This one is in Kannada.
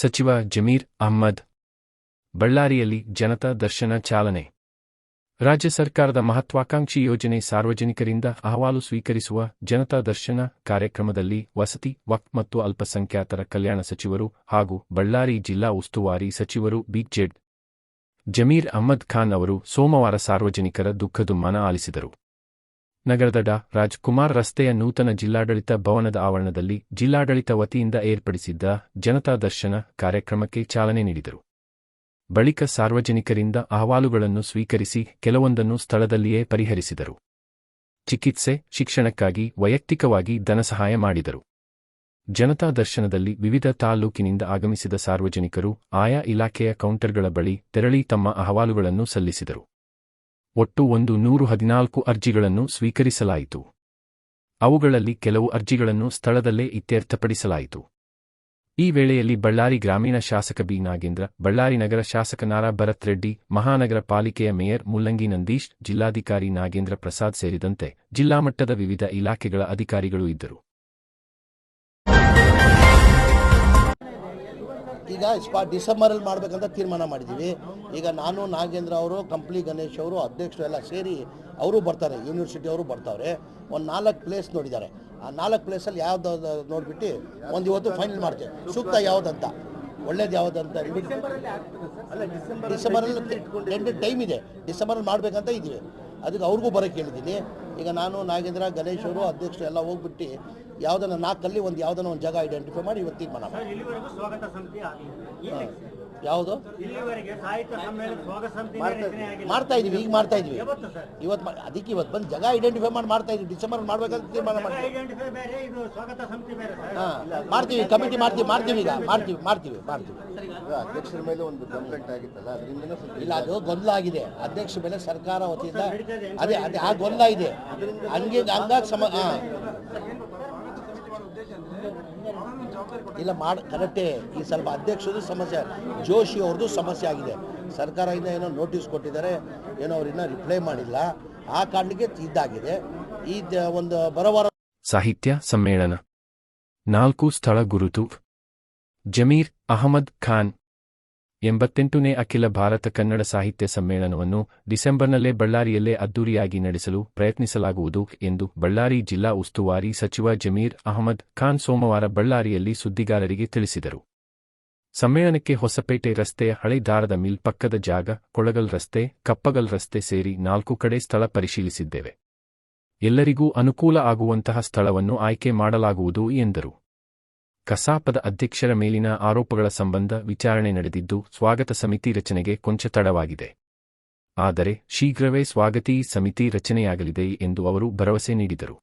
ಸಚಿವ ಜಮೀರ್ ಅಹ್ಮದ್. ಬಳ್ಳಾರಿಯಲ್ಲಿ ಜನತಾ ದರ್ಶನ ಚಾಲನೆ. ರಾಜ್ಯ ಸರ್ಕಾರದ ಮಹತ್ವಾಕಾಂಕ್ಷಿ ಯೋಜನೆ ಸಾರ್ವಜನಿಕರಿಂದ ಅಹವಾಲು ಸ್ವೀಕರಿಸುವ ಜನತಾ ದರ್ಶನ ಕಾರ್ಯಕ್ರಮದಲ್ಲಿ ವಸತಿ, ವಕ್ಫ್ ಮತ್ತು ಅಲ್ಪಸಂಖ್ಯಾತರ ಕಲ್ಯಾಣ ಸಚಿವರು ಹಾಗೂ ಬಳ್ಳಾರಿ ಜಿಲ್ಲಾ ಉಸ್ತುವಾರಿ ಸಚಿವರು ಬಿಜೆಡ್ ಜಮೀರ್ ಅಹ್ಮದ್ ಖಾನ್ ಅವರು ಸೋಮವಾರ ಸಾರ್ವಜನಿಕರ ದುಃಖದುಮ್ಮಾನ ಆಲಿಸಿದರು. ನಗರದ ಡಾ. ರಾಜ್ಕುಮಾರ್ ರಸ್ತೆಯ ನೂತನ ಜಿಲ್ಲಾಡಳಿತ ಭವನದ ಆವರಣದಲ್ಲಿ ಜಿಲ್ಲಾಡಳಿತ ವತಿಯಿಂದ ಏರ್ಪಡಿಸಿದ್ದ ಜನತಾ ದರ್ಶನ ಕಾರ್ಯಕ್ರಮಕ್ಕೆ ಚಾಲನೆ ನೀಡಿದರು. ಬಳಿಕ ಸಾರ್ವಜನಿಕರಿಂದ ಅಹವಾಲುಗಳನ್ನು ಸ್ವೀಕರಿಸಿ ಕೆಲವೊಂದನ್ನು ಸ್ಥಳದಲ್ಲಿಯೇ ಪರಿಹರಿಸಿದರು. ಚಿಕಿತ್ಸೆ, ಶಿಕ್ಷಣಕ್ಕಾಗಿ ವೈಯಕ್ತಿಕವಾಗಿ ಧನಸಹಾಯ ಮಾಡಿದರು. ಜನತಾ ದರ್ಶನದಲ್ಲಿ ವಿವಿಧ ತಾಲ್ಲೂಕಿನಿಂದ ಆಗಮಿಸಿದ ಸಾರ್ವಜನಿಕರು ಆಯಾ ಇಲಾಖೆಯ ಕೌಂಟರ್ಗಳ ಬಳಿ ತೆರಳಿ ತಮ್ಮ ಅಹವಾಲುಗಳನ್ನು ಸಲ್ಲಿಸಿದರು. ಒಟ್ಟು 114 ಅರ್ಜಿಗಳನ್ನು ಸ್ವೀಕರಿಸಲಾಯಿತು. ಅವುಗಳಲ್ಲಿ ಕೆಲವು ಅರ್ಜಿಗಳನ್ನು ಸ್ಥಳದಲ್ಲೇ ಇತ್ಯರ್ಥಪಡಿಸಲಾಯಿತು. ಈ ವೇಳೆಯಲ್ಲಿ ಬಳ್ಳಾರಿ ಗ್ರಾಮೀಣ ಶಾಸಕ ಬಿ. ನಾಗೇಂದ್ರ, ಬಳ್ಳಾರಿ ನಗರ ಶಾಸಕ ನಾರಾ ಭರತ್ ರೆಡ್ಡಿ, ಮಹಾನಗರ ಪಾಲಿಕೆಯ ಮೇಯರ್ ಮುಲ್ಲಂಗಿ ನಂದೀಶ್, ಜಿಲ್ಲಾಧಿಕಾರಿ ನಾಗೇಂದ್ರ ಪ್ರಸಾದ್ ಸೇರಿದಂತೆ ಜಿಲ್ಲಾ ಮಟ್ಟದ ವಿವಿಧ ಇಲಾಖೆಗಳ ಅಧಿಕಾರಿಗಳು ಇದ್ದರು. ಈಗ ಡಿಸೆಂಬರಲ್ಲಿ ಮಾಡಬೇಕಂತ ತೀರ್ಮಾನ ಮಾಡಿದ್ದೀವಿ. ಈಗ ನಾನು, ನಾಗೇಂದ್ರ ಅವರು, ಕಂಪ್ಲಿ ಗಣೇಶ್ ಅವರು, ಅಧ್ಯಕ್ಷರು ಎಲ್ಲ ಸೇರಿ ಅವರು ಬರ್ತಾರೆ, ಯೂನಿವರ್ಸಿಟಿ ಅವರು ಬರ್ತಾವ್ರೆ. ಒಂದು 4 ಪ್ಲೇಸ್ ನೋಡಿದ್ದಾರೆ. ಆ 4 ಪ್ಲೇಸಲ್ಲಿ ಯಾವ್ದು ನೋಡಿಬಿಟ್ಟು ಒಂದು ಇವತ್ತು ಫೈನಲ್ ಮಾಡ್ತೇವೆ, ಸೂಕ್ತ ಯಾವುದಂತ, ಒಳ್ಳೇದು ಯಾವುದಂತ. ಡಿಸೆಂಬರಲ್ಲಿ ಟೈಮ್ ಇದೆ, ಡಿಸೆಂಬರಲ್ಲಿ ಮಾಡಬೇಕಂತ ಇದ್ದೀವಿ. ಅದಕ್ಕೆ ಅವ್ರಿಗೂ ಬರೋಕ್ಕೆ ಹೇಳಿದ್ದೀನಿ. ಈಗ ನಾನು, ನಾಗೇಂದ್ರ, ಗಣೇಶ್ ಅವರು, ಅಧ್ಯಕ್ಷರು ಎಲ್ಲ ಹೋಗ್ಬಿಟ್ಟು ಯಾವುದನ್ನ 4ಅಲ್ಲಿ ಒಂದು ಯಾವುದನ್ನ ಒಂದು ಜಾಗ ಐಡೆಂಟಿಫೈ ಮಾಡಿ ಇವತ್ತು ತೀರ್ಮಾನ ಮಾಡಿ. ಯಾವುದು ಮಾಡ್ತಾ ಇದೀವಿ, ಈಗ ಮಾಡ್ತಾ ಇದೀವಿ. ಅದಕ್ಕೆ ಇವತ್ತು ಬಂದು ಜಾಗ ಐಡೆಂಟಿಫೈ ಮಾಡ್ತಾ ಇದೀವಿ. ಡಿಸೆಂಬರ್ ಮಾಡ್ಬೇಕಂತ ತೀರ್ಮಾನ ಮಾಡ್ತೀವಿ. ಮಾಡ್ತೀವಿ, ಕಮಿಟಿ ಮಾಡ್ತೀವಿ ಈಗ ಮಾಡ್ತೀವಿ. ಅಧ್ಯಕ್ಷರ ಮೇಲೆ ಒಂದು ಕಂಪ್ಲೇಂಟ್ ಆಗಿತ್ತಲ್ಲ, ಅದರಿಂದ ಇಲ್ಲ, ಅದು ಗೊಂದಲ ಆಗಿದೆ. ಅಧ್ಯಕ್ಷರ ಮೇಲೆ ಸರ್ಕಾರ ವತಿಯಿಂದ ಅದೇ ಆ ಗೊಂದಲ ಇದೆ. ಹಂಗಾಗಿ ಇಲ್ಲ ಕರೆಕ್ಟೇ. ಈ ಸ್ವಲ್ಪ ಅಧ್ಯಕ್ಷರದು ಸಮಸ್ಯೆ, ಜೋಶಿ ಅವ್ರದ್ದು ಸಮಸ್ಯೆ ಆಗಿದೆ. ಸರ್ಕಾರದಿಂದ ಏನೋ ನೋಟಿಸ್ ಕೊಟ್ಟಿದ್ದಾರೆ, ಏನೋ ಅವ್ರನ್ನ ರಿಪ್ಲೈ ಮಾಡಿಲ್ಲ. ಆ ಕಾರಣಕ್ಕೆ ಇದಾಗಿದೆ. ಈ ಒಂದು ಬರವಾರ ಸಾಹಿತ್ಯ ಸಮ್ಮೇಳನ. 4 ಸ್ಥಳ ಗುರುತು. ಜಮೀರ್ ಅಹ್ಮದ್ ಖಾನ್ 88ನೇ ಅಖಿಲ ಭಾರತ ಕನ್ನಡ ಸಾಹಿತ್ಯ ಸಮ್ಮೇಳನವನ್ನು ಡಿಸೆಂಬರ್ನಲ್ಲೇ ಬಳ್ಳಾರಿಯಲ್ಲೇ ಅದ್ದೂರಿಯಾಗಿ ನಡೆಸಲು ಪ್ರಯತ್ನಿಸಲಾಗುವುದು ಎಂದು ಬಳ್ಳಾರಿ ಜಿಲ್ಲಾ ಉಸ್ತುವಾರಿ ಸಚಿವ ಜಮೀರ್ ಅಹ್ಮದ್ ಖಾನ್ ಸೋಮವಾರ ಬಳ್ಳಾರಿಯಲ್ಲಿ ಸುದ್ದಿಗಾರರಿಗೆ ತಿಳಿಸಿದರು. ಸಮ್ಮೇಳನಕ್ಕೆ ಹೊಸಪೇಟೆ ರಸ್ತೆಯ ಹಳೆ ದಾರದ ಮಿಲ್ ಪಕ್ಕದ ಜಾಗ, ಕೊಳಗಲ್ ರಸ್ತೆ, ಕಪ್ಪಗಲ್ ರಸ್ತೆ ಸೇರಿ 4 ಕಡೆ ಸ್ಥಳ ಪರಿಶೀಲಿಸಿದ್ದೇವೆ. ಎಲ್ಲರಿಗೂ ಅನುಕೂಲ ಆಗುವಂತಹ ಸ್ಥಳವನ್ನು ಆಯ್ಕೆ ಮಾಡಲಾಗುವುದು ಎಂದರು. ಕಸಾಪದ ಅಧ್ಯಕ್ಷರ ಮೇಲಿನ ಆರೋಪಗಳ ಸಂಬಂಧ ವಿಚಾರಣೆ ನಡೆದಿದ್ದು, ಸ್ವಾಗತ ಸಮಿತಿ ರಚನೆಗೆ ಕೊಂಚ ತಡವಾಗಿದೆ. ಆದರೆ ಶೀಘ್ರವೇ ಸ್ವಾಗತಿ ಸಮಿತಿ ರಚನೆಯಾಗಲಿದೆ ಎಂದು ಅವರು ಭರವಸೆ ನೀಡಿದರು.